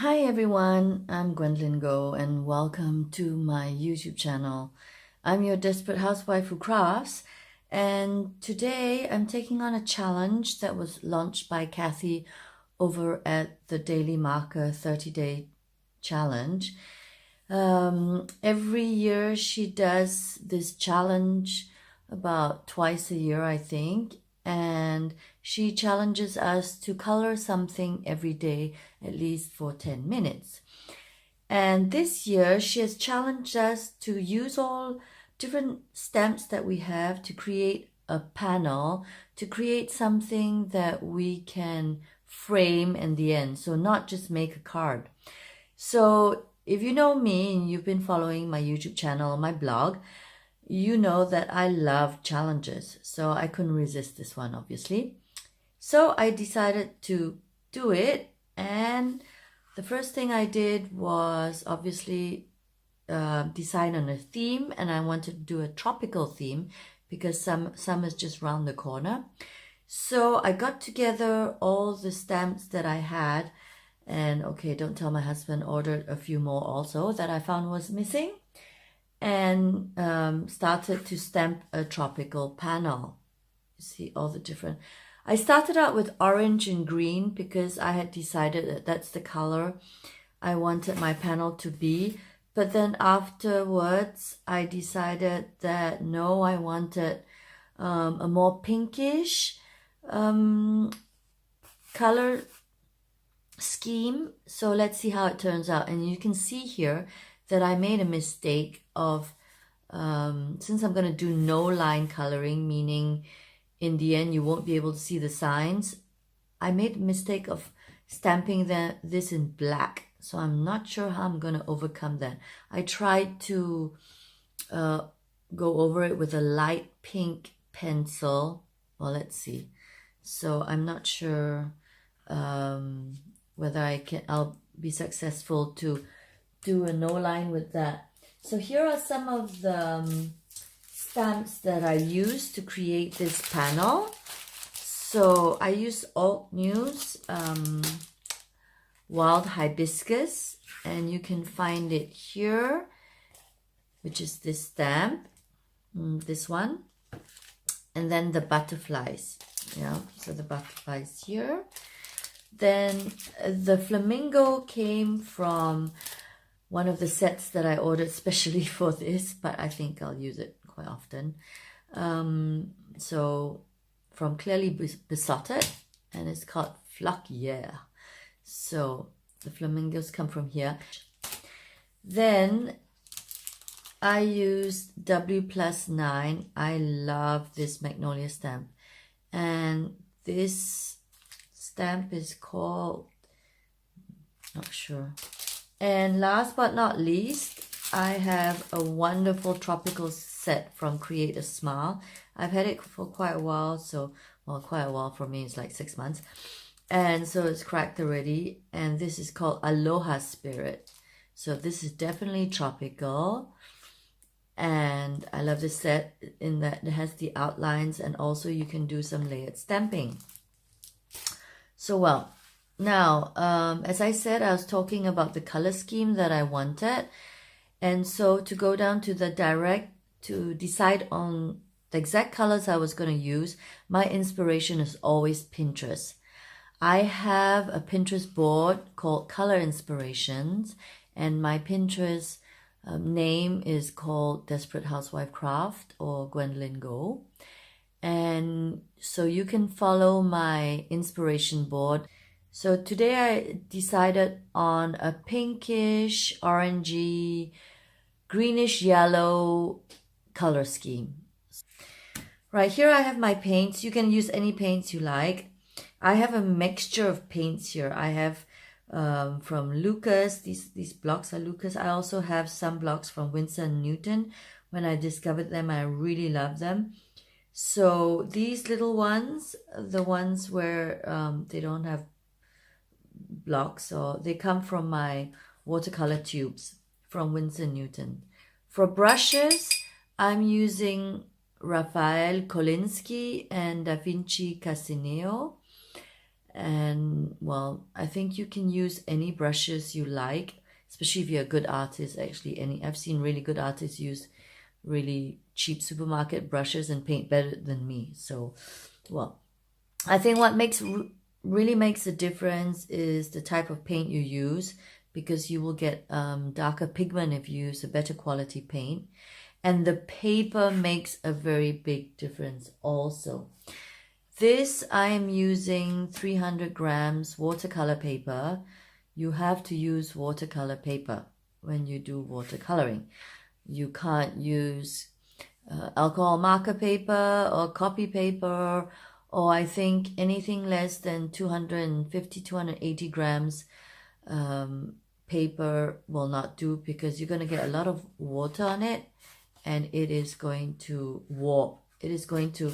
Hi everyone, I'm Gwendolyn Go and welcome to my YouTube channel. I'm your desperate housewife who crafts, and today I'm taking on a challenge that was launched by Kathy over at the Daily Marker 30-day challenge. Every year she does this challenge about twice a year, I think, and she challenges us to color something every day, at least for 10 minutes. And this year she has challenged us to use all different stamps that we have to create a panel, to create something that we can frame in the end. So not just make a card. So if you know me and you've been following my YouTube channel or my blog, you know that I love challenges. So I couldn't resist this one, obviously. So I decided to do it. And the first thing I did was obviously decide on a theme. And I wanted to do a tropical theme because summer's just round the corner. So I got together all the stamps that I had. And okay, don't tell my husband, ordered a few more also that I found was missing, and started to stamp a tropical panel. You see all the different. I started out with orange and green because I had decided that that's the color I wanted my panel to be. But then afterwards, I decided that no, I wanted a more pinkish color scheme. So let's see how it turns out. And you can see here that I made a mistake of, since I'm going to do no line coloring, meaning in the end you won't be able to see the signs, I made a mistake of stamping this in black. So I'm not sure how I'm going to overcome that. I tried to go over it with a light pink pencil. Well, let's see. So I'm not sure whether I'll be successful to do a no line with that. So here are some of the stamps that I used to create this panel. So I used Altenew's Wild Hibiscus, and you can find it here, which is this stamp, this one, and then the butterflies. Yeah, so the butterflies here. Then the flamingo came from one of the sets that I ordered specially for this, but I think I'll use it quite often. So from Clearly Besotted, and it's called Flock Yeah. So the flamingos come from here. Then I used W+9. I love this magnolia stamp, and this stamp is called, not sure. And last but not least, I have a wonderful tropical set from Create a Smile. I've had it for quite a while, so, well, quite a while for me, it's like 6 months. And so it's cracked already, and this is called Aloha Spirit. So this is definitely tropical, and I love this set in that it has the outlines, and also you can do some layered stamping. So well, now, as I said, I was talking about the color scheme that I wanted. And so to go down to the direct, to decide on the exact colors I was going to use, my inspiration is always Pinterest. I have a Pinterest board called Color Inspirations, and my Pinterest name is called Desperate Housewife Craft or Gwendolyn Go. And so you can follow my inspiration board. So today I decided on a pinkish, orangey, greenish yellow color scheme. Right, here I have my paints. You can use any paints you like. I have a mixture of paints here. I have from Lucas, these blocks are Lucas. I also have some blocks from Winsor and Newton. When I discovered them, I really love them. So these little ones, the ones where they don't have blocks, or they come from my watercolor tubes from Winsor & Newton. For brushes, I'm using Raphael Kolinsky and Vinci Casineo. And well, I think you can use any brushes you like, especially if you're a good artist. Actually, I've seen really good artists use really cheap supermarket brushes and paint better than me. So, well, I think what really makes a difference is the type of paint you use, because you will get darker pigment if you use a better quality paint. And the paper makes a very big difference also. This, I am using 300 grams watercolor paper. You have to use watercolor paper when you do watercoloring. You can't use alcohol marker paper or copy paper, or I think anything less than 250, 280 grams paper will not do, because you're going to get a lot of water on it and it is going to warp. It is going to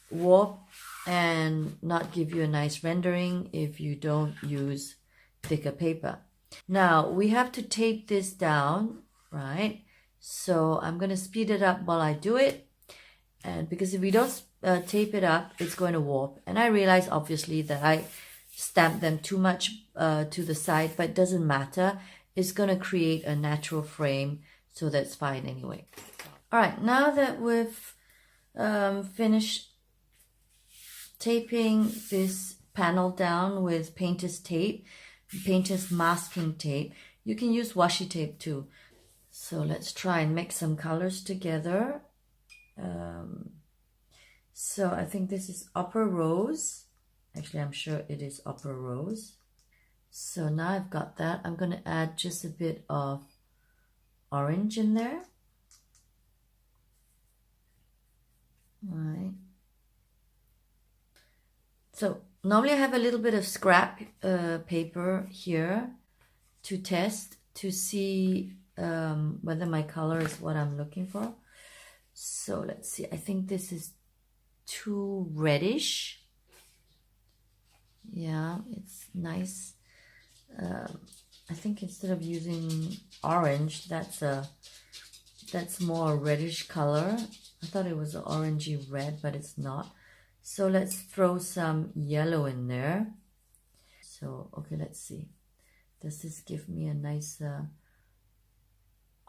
warp and not give you a nice rendering if you don't use thicker paper. Now we have to tape this down, right? So I'm going to speed it up while I do it, and because if we don't tape it up, it's going to warp. And I realize obviously that I stamped them too much to the side, but it doesn't matter. It's going to create a natural frame, so that's fine anyway. All right, now that we've finished taping this panel down with painter's tape, painter's masking tape, you can use washi tape too. So let's try and mix some colors together. So I think this is Opera Rose. Actually, I'm sure it is Opera Rose. So now I've got that. I'm going to add just a bit of orange in there. All right. So normally I have a little bit of scrap paper here to test, to see whether my color is what I'm looking for. So let's see. I think this is too reddish. Yeah, it's nice. I think instead of using orange, that's more a reddish color. I thought it was an orangey red, but it's not. So let's throw some yellow in there. So, okay, let's see. Does this give me a nice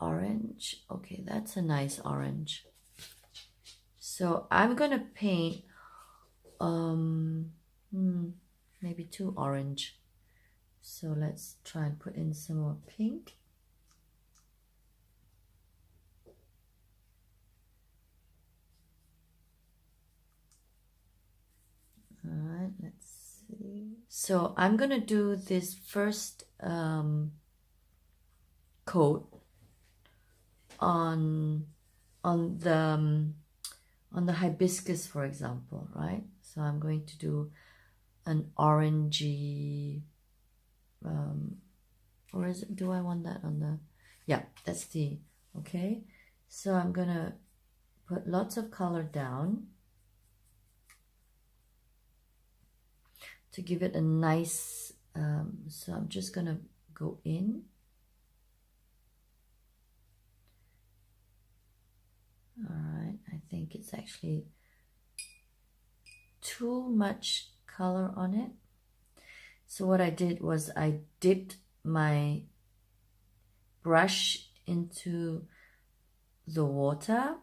orange? Okay, that's a nice orange. So I'm gonna paint maybe too orange. So let's try and put in some more pink. All right, let's see. So I'm gonna do this first coat on the hibiscus, for example, right? So I'm going to do an orangey, or is it, do I want that on the, yeah, that's the, okay. So I'm gonna put lots of color down to give it a nice, so I'm just gonna go in. All right, I think it's actually too much color on it. So what I did was I dipped my brush into the water,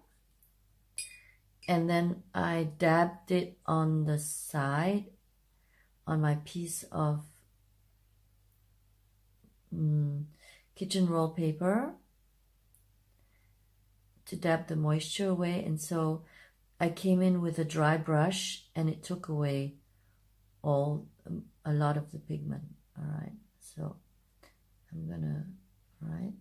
and then I dabbed it on the side on my piece of kitchen roll paper to dab the moisture away. And so I came in with a dry brush and it took away a lot of the pigment. All right, so I'm gonna, all right.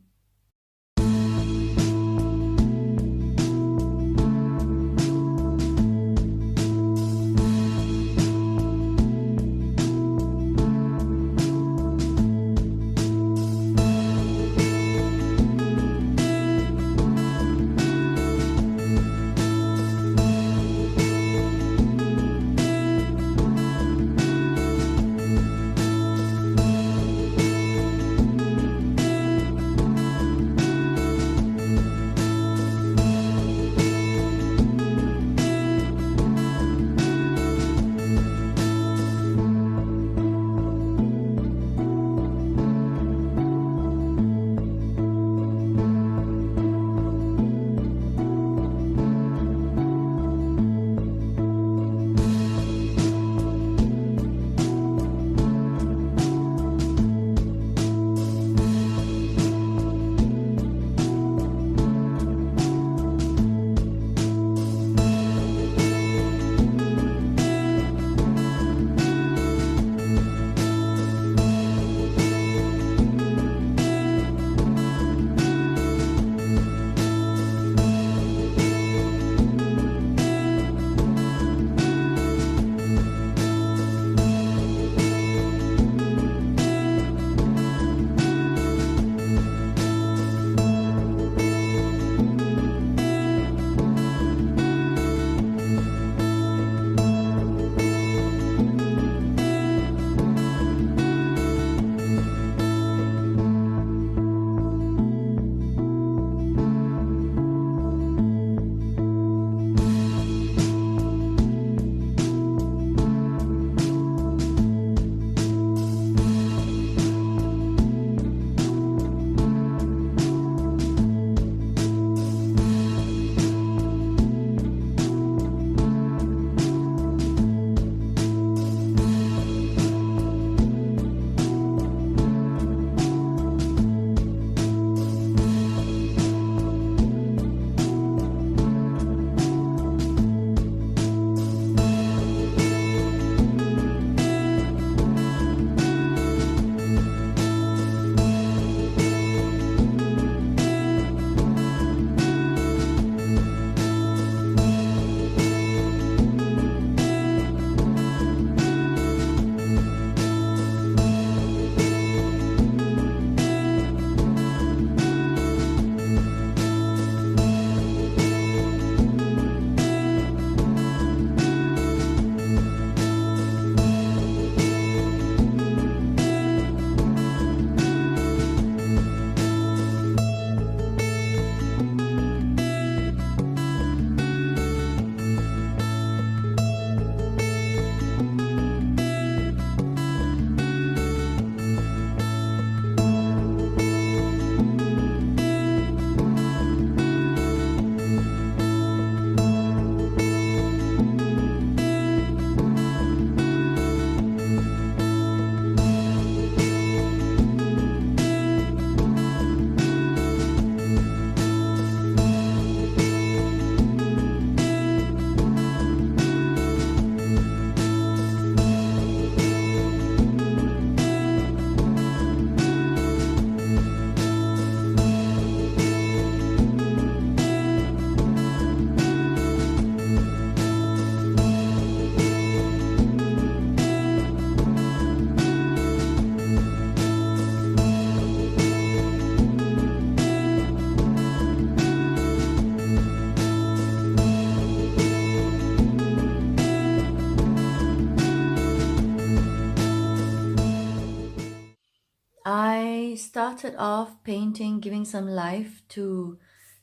I started off painting, giving some life to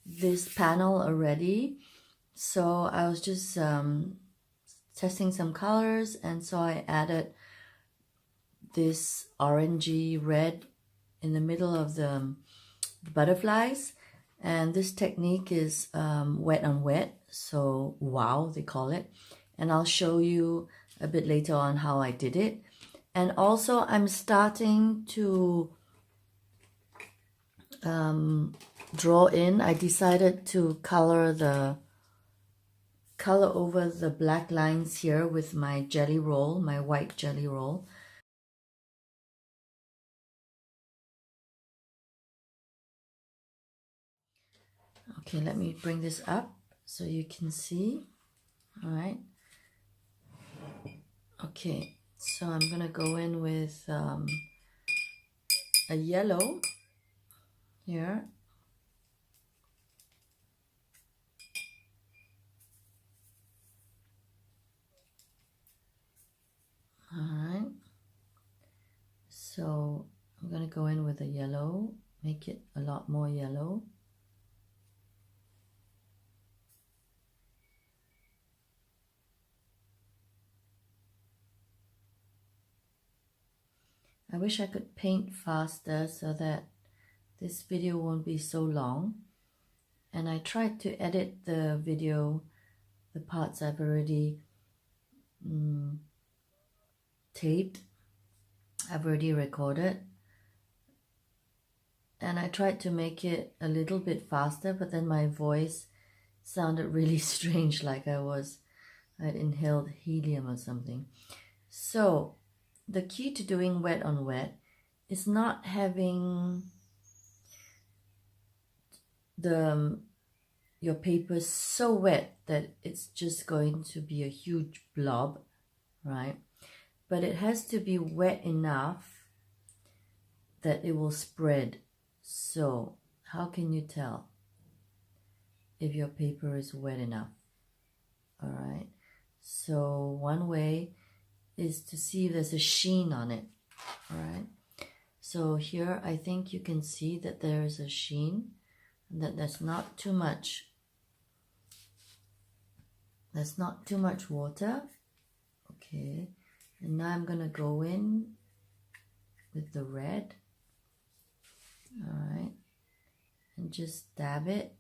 this panel already. So I was just testing some colors, and so I added this orangey red in the middle of the butterflies. And this technique is wet on wet, so wow, they call it. And I'll show you a bit later on how I did it. And also I'm starting to draw in. I decided to color over the black lines here with my jelly roll, my white jelly roll. Okay, let me bring this up so you can see. All right. Okay, so I'm gonna go in with a yellow here. All right. So I'm gonna go in with a yellow, make it a lot more yellow. I wish I could paint faster so that this video won't be so long. And I tried to edit the video, the parts I've already taped, I've already recorded. And I tried to make it a little bit faster, but then my voice sounded really strange, like I'd inhaled helium or something. So the key to doing wet on wet is not having your paper so wet that it's just going to be a huge blob, right? But it has to be wet enough that it will spread. So how can you tell if your paper is wet enough? All right, so one way is to see if there's a sheen on it. All right, so here I think you can see that there is a sheen, and that there's not too much water. Okay, and now I'm gonna go in with the red. All right, and just dab it.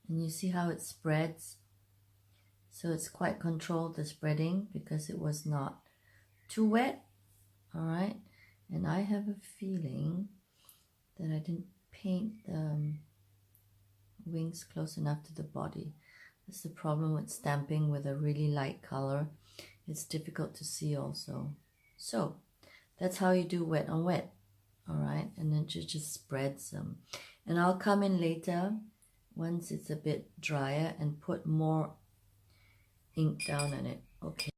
And you see how it spreads? So it's quite controlled, the spreading, because it was not too wet. All right, and I have a feeling that I didn't paint the wings close enough to the body. That's the problem with stamping with a really light color. It's difficult to see also. So that's how you do wet on wet. All right, and then just spread some. And I'll come in later once it's a bit drier and put more ink down on it. Okay.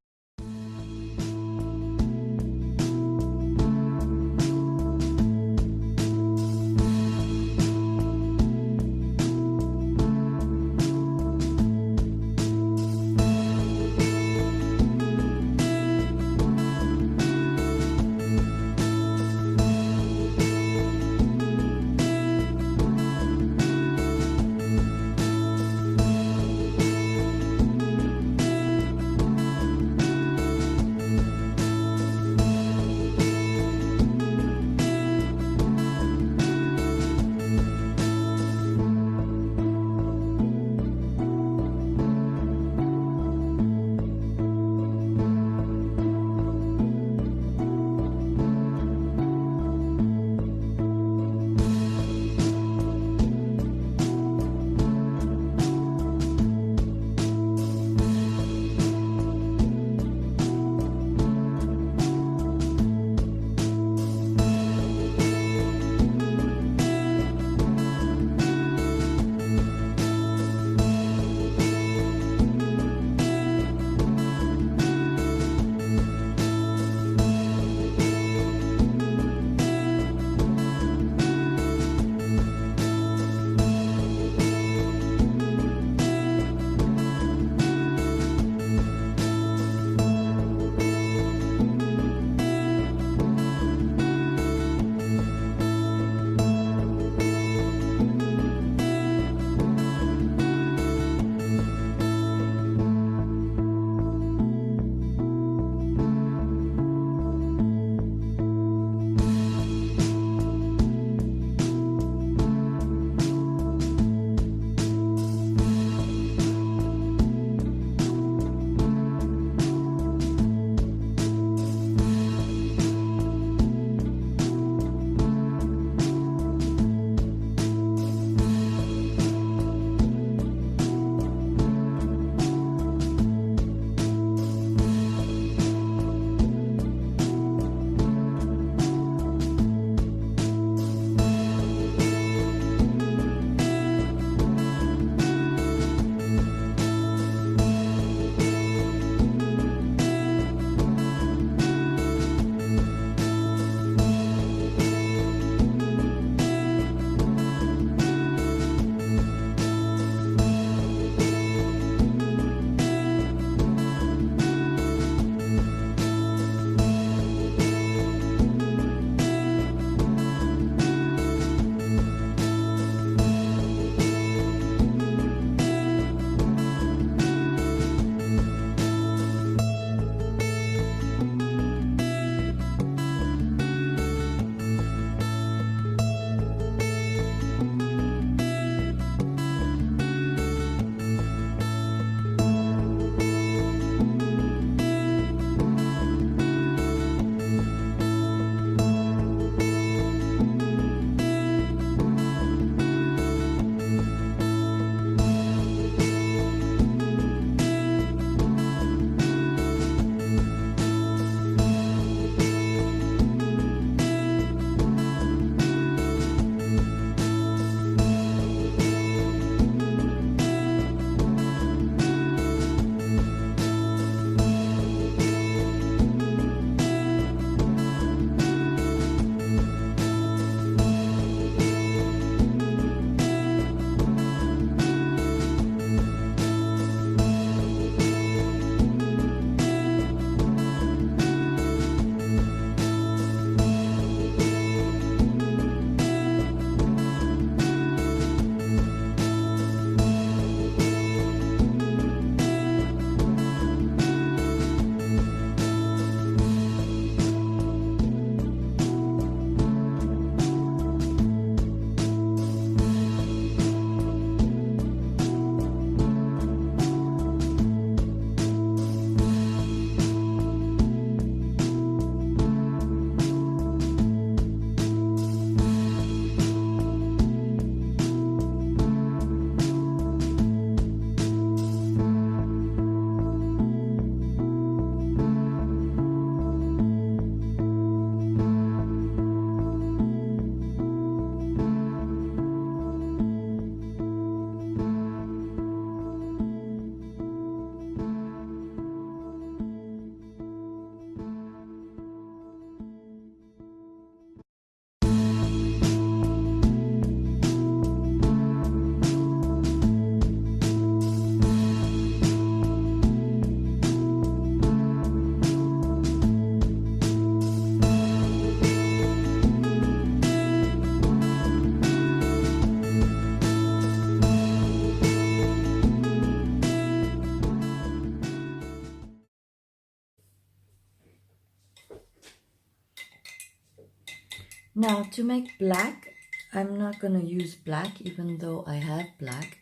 Now to make black, I'm not going to use black even though I have black.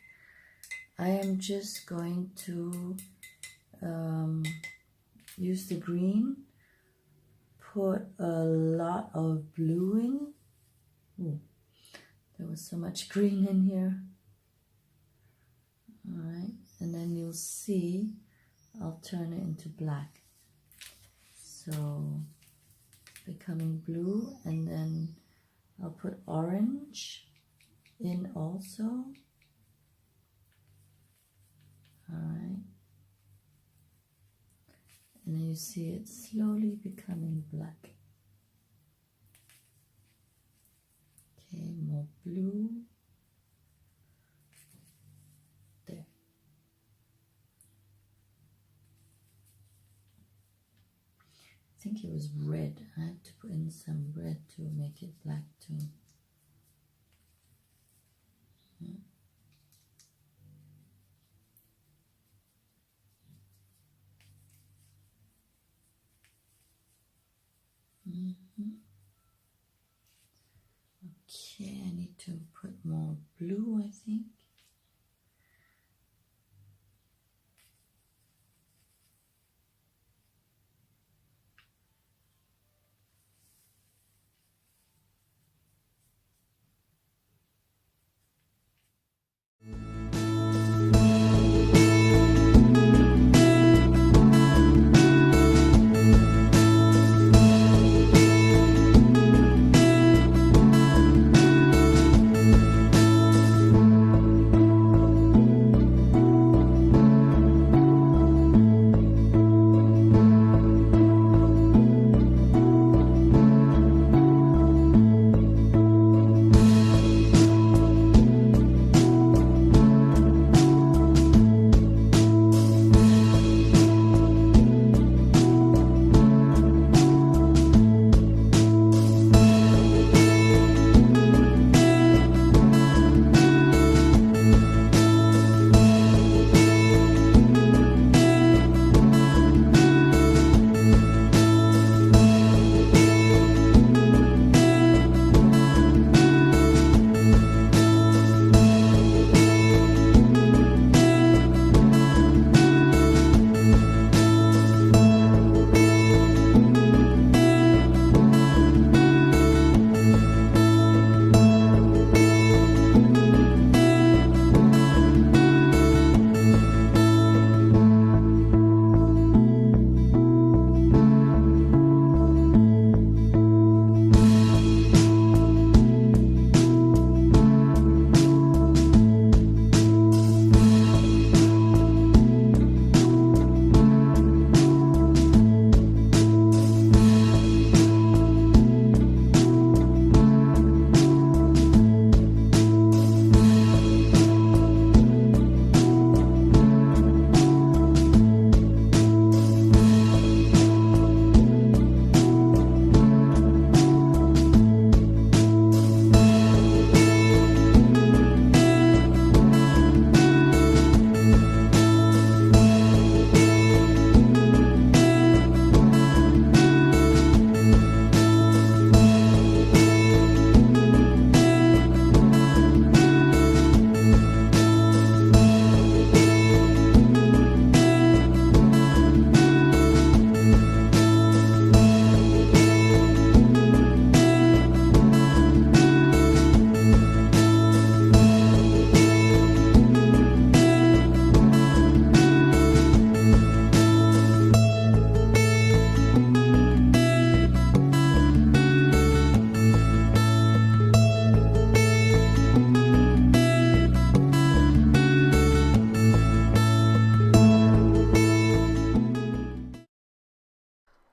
I am just going to use the green, put a lot of blue in. Ooh, there was so much green in here. Alright, and then you'll see I'll turn it into black. So becoming blue, and then I'll put orange in also. Alright, and then you see it slowly becoming black. Okay, more blue. There. I think it was red. I have to put in some red to make it black too. Yeah. Okay, I need to put more blue, I think.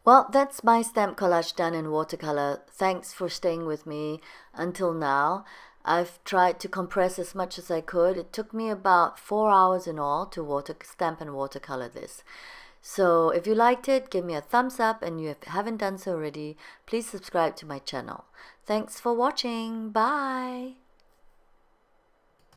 Well, that's my stamp collage done in watercolor. Thanks for staying with me until now. I've tried to compress as much as I could. It took me about 4 hours in all to stamp and watercolor this. So if you liked it, give me a thumbs up, and if you haven't done so already, please subscribe to my channel. Thanks for watching. Bye.